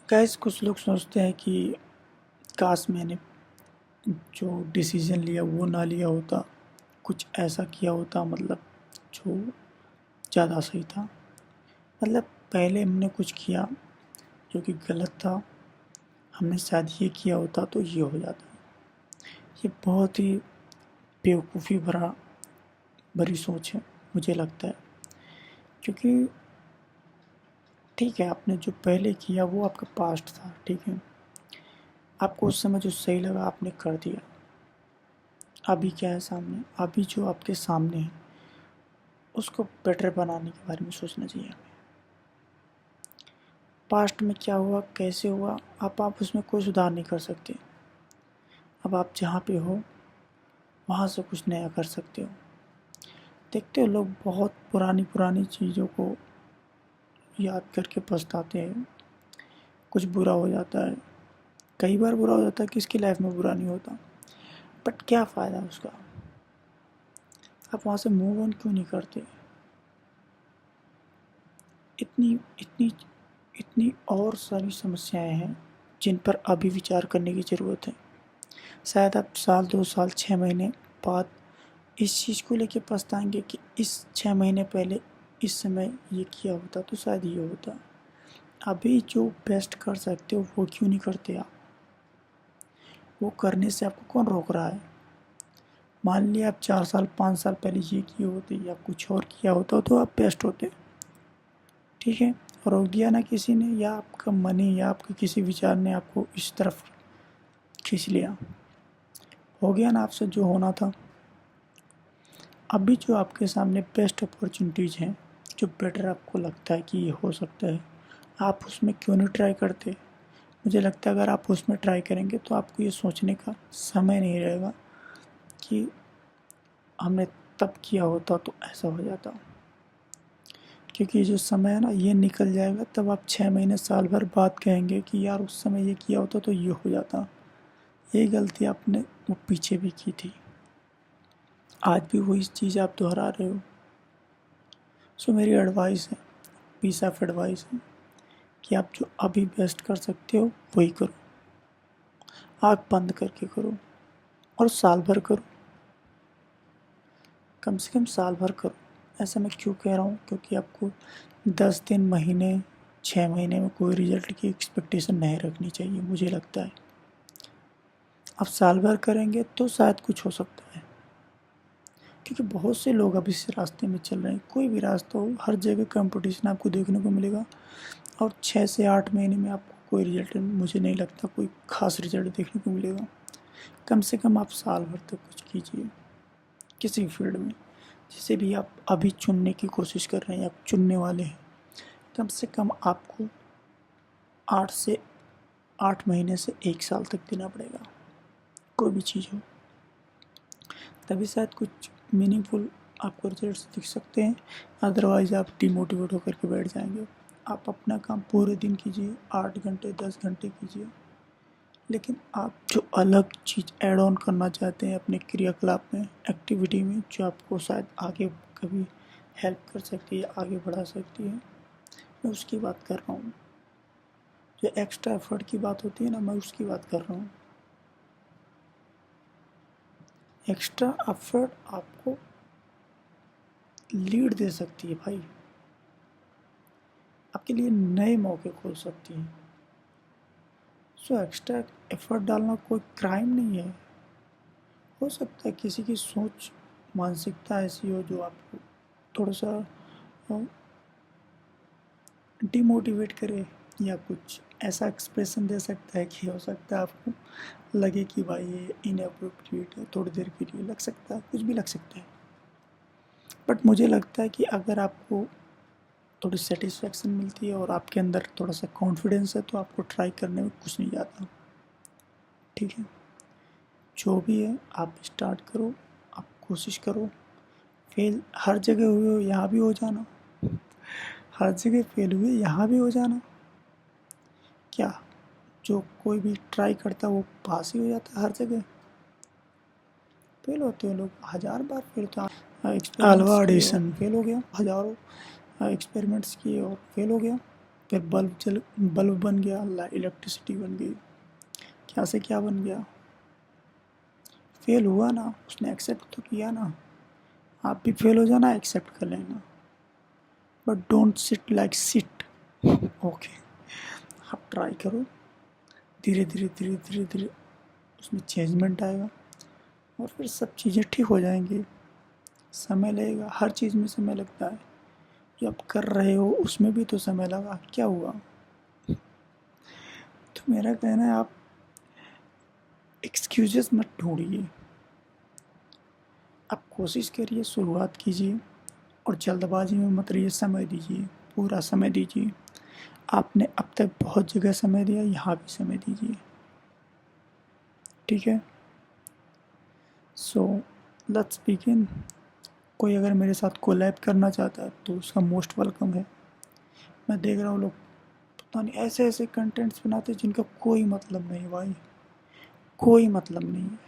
Guys कुछ लोग सोचते हैं कि काश मैंने जो डिसीजन लिया वो ना लिया होता, कुछ ऐसा किया होता मतलब जो ज़्यादा सही था। मतलब पहले हमने कुछ किया जो कि गलत था, हमने शायद ये किया होता तो ये हो जाता। ये बहुत ही बेवकूफ़ी भरी सोच है मुझे लगता है, क्योंकि ठीक है आपने जो पहले किया वो आपका पास्ट था, ठीक है, आपको उस समय जो सही लगा आपने कर दिया। अभी क्या है सामने, अभी जो आपके सामने है उसको बेटर बनाने के बारे में सोचना चाहिए हमें। पास्ट में क्या हुआ कैसे हुआ अब आप उसमें कोई सुधार नहीं कर सकते। अब आप जहाँ पे हो वहाँ से कुछ नया कर सकते हो। देखते हो लोग बहुत पुरानी पुरानी चीज़ों को याद करके पछताते हैं। कुछ बुरा हो जाता है, कई बार बुरा हो जाता है, किसकी लाइफ में बुरा नहीं होता, बट क्या फ़ायदा उसका। आप वहाँ से मूव ऑन क्यों नहीं करते। इतनी इतनी इतनी और सारी समस्याएं हैं जिन पर अभी विचार करने की ज़रूरत है। शायद आप साल 2 साल 6 महीने बाद इस चीज़ को लेके पछताएंगे कि इस 6 महीने पहले इस समय ये किया होता तो शायद ये होता। अभी जो बेस्ट कर सकते हो वो क्यों नहीं करते आप। वो करने से आपको कौन रोक रहा है। मान लिया आप 4 साल 5 साल पहले ये किए होते या कुछ और किया होता तो आप बेस्ट होते, ठीक है। रोक दिया ना किसी ने, या आपका मनी या आपके किसी विचार ने आपको इस तरफ खींच लिया, हो गया ना आपसे जो होना था। अभी जो आपके सामने बेस्ट अपॉर्चुनिटीज़ हैं, जो बेटर आपको लगता है कि ये हो सकता है, आप उसमें क्यों नहीं ट्राई करते। मुझे लगता है अगर आप उसमें ट्राई करेंगे तो आपको ये सोचने का समय नहीं रहेगा कि हमने तब किया होता तो ऐसा हो जाता। क्योंकि जो समय है ना ये निकल जाएगा, तब आप 6 महीने साल भर बाद कहेंगे कि यार उस समय ये किया होता तो ये हो जाता। ये गलती आपने वो पीछे भी की थी, आज भी वही चीज़ आप दोहरा रहे हो। सो मेरी एडवाइस है, पीस ऑफ एडवाइस है कि आप जो अभी बेस्ट कर सकते हो वही करो। आँख बंद करके करो और साल भर करो, कम से कम साल भर करो। ऐसा मैं क्यों कह रहा हूँ, क्योंकि आपको 10 दिन महीने 6 महीने में कोई रिजल्ट की एक्सपेक्टेशन नहीं रखनी चाहिए मुझे लगता है। आप साल भर करेंगे तो शायद कुछ हो सकता है, क्योंकि बहुत से लोग अब इस रास्ते में चल रहे हैं। कोई भी रास्ता हो हर जगह कंपटीशन आपको देखने को मिलेगा, और 6 से 8 महीने में आपको कोई रिजल्ट मुझे नहीं लगता कोई खास रिजल्ट देखने को मिलेगा। कम से कम आप साल भर तक कुछ कीजिए किसी भी फील्ड में, जिसे भी आप अभी चुनने की कोशिश कर रहे हैं या चुनने वाले हैं। कम से कम आपको 8 महीने से 1 साल तक देना पड़ेगा, कोई भी चीज़ हो, तभी शायद कुछ मीनिंगफुल आपको रिजल्ट्स दिख सकते हैं। अदरवाइज़ आप डिमोटिवेट होकर के बैठ जाएंगे। आप अपना काम पूरे दिन कीजिए, 8 घंटे 10 घंटे कीजिए, लेकिन आप जो अलग चीज़ ऐड ऑन करना चाहते हैं अपने क्रियाकलाप में, एक्टिविटी में, जो आपको शायद आगे कभी हेल्प कर सकती है, आगे बढ़ा सकती है, मैं उसकी बात कर रहा हूँ। जो एक्स्ट्रा एफर्ट की बात होती है ना, मैं उसकी बात कर रहा हूँ। एक्स्ट्रा एफर्ट आपको लीड दे सकती है भाई, आपके लिए नए मौके खोल सकती है। सो एक्स्ट्रा एफर्ट डालना कोई क्राइम नहीं है। हो सकता है किसी की सोच मानसिकता ऐसी हो जो आपको थोड़ा सा डिमोटिवेट करे, या कुछ ऐसा एक्सप्रेशन दे सकता है कि हो सकता है आपको लगे कि भाई ये इनअप्रोप्रिएट है, थोड़ी देर के लिए लग सकता है, कुछ भी लग सकता है। बट मुझे लगता है कि अगर आपको थोड़ी सेटिस्फेक्शन मिलती है और आपके अंदर थोड़ा सा कॉन्फिडेंस है तो आपको ट्राई करने में कुछ नहीं जाता, ठीक है। जो भी है आप स्टार्ट करो, आप कोशिश करो। फेल हर जगह हुए हो यहाँ भी हो जाना, हर जगह फेल हुए यहाँ भी हो जाना। क्या जो कोई भी ट्राई करता है वो पास ही हो जाता है हर जगह। फेल होते हैं लोग 1000 बार, फेल तो अल्वा एडिसन फेल हो गया, हज़ारों एक्सपेरिमेंट्स किए और फेल हो गया, फिर बल्ब बन गया, इलेक्ट्रिसिटी बन गई, क्या से क्या बन गया। फेल हुआ ना, उसने एक्सेप्ट तो किया ना। आप भी फेल हो जाना, एक्सेप्ट कर लेना, but don't sit like sit. Okay, आप ट्राई करो, धीरे धीरे धीरे धीरे धीरे उसमें चेंजमेंट आएगा और फिर सब चीज़ें ठीक हो जाएंगी। समय लगेगा, हर चीज़ में समय लगता है। जो आप कर रहे हो उसमें भी तो समय लगा, क्या हुआ। तो मेरा कहना है, आप एक्सक्यूजेस मत ढूंढिए, आप कोशिश करिए, शुरुआत कीजिए और जल्दबाजी में मत रहिए, समय दीजिए, पूरा समय दीजिए। आपने अब तक बहुत जगह समय दिया, यहाँ भी समय दीजिए, ठीक है। So let's begin. कोई अगर मेरे साथ कोलैब करना चाहता है तो उसका मोस्ट वेलकम है। मैं देख रहा हूँ लोग पता नहीं ऐसे ऐसे कंटेंट्स बनाते हैं जिनका कोई मतलब नहीं भाई, कोई मतलब नहीं है।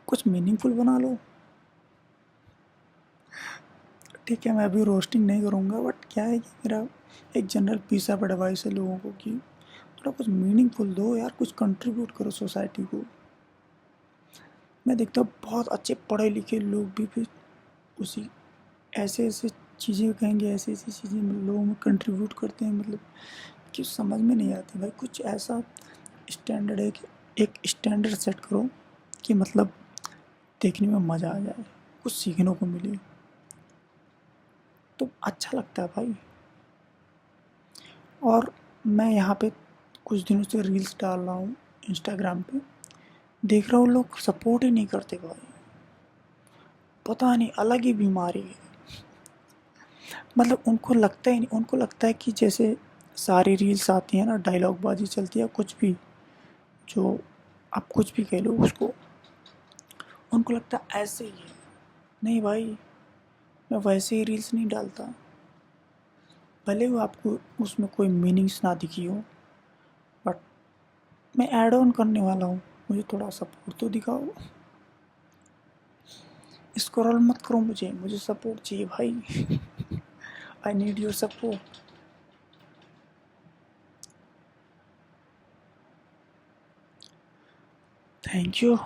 कुछ मीनिंगफुल बना लो, ठीक है। मैं अभी रोस्टिंग नहीं करूँगा, बट क्या है कि मेरा एक जनरल पीस ऑफ एडवाइस है लोगों को कि थोड़ा कुछ मीनिंगफुल दो यार, कुछ कंट्रीब्यूट करो सोसाइटी को। मैं देखता हूँ बहुत अच्छे पढ़े लिखे लोग भी उसी ऐसे ऐसे चीज़ें कहेंगे, ऐसी ऐसी चीज़ें लोगों में कंट्रीब्यूट करते हैं, मतलब कि समझ में नहीं आती भाई। कुछ ऐसा स्टैंडर्ड है कि एक स्टैंडर्ड सेट करो कि मतलब देखने में मज़ा आ जाए, कुछ सीखने को मिले, तो अच्छा लगता है भाई। और मैं यहाँ पे कुछ दिनों से रील्स डाल रहा हूँ इंस्टाग्राम पे, देख रहा हूँ लोग सपोर्ट ही नहीं करते भाई, पता नहीं अलग ही बीमारी है। मतलब उनको लगता ही नहीं, उनको लगता है कि जैसे सारी रील्स आती हैं ना, डायलॉग बाजी चलती है, कुछ भी, जो आप कुछ भी कह लो उसको, उनको लगता है ऐसे ही है। नहीं भाई, मैं वैसे ही रील्स नहीं डालता, भले वो आपको उसमें कोई मीनिंग्स ना दिखी हो, बट मैं ऐड ऑन करने वाला हूँ, मुझे थोड़ा सपोर्ट तो दिखाओ। स्क्रॉल मत करो, मुझे सपोर्ट चाहिए भाई। I need your support. Thank you.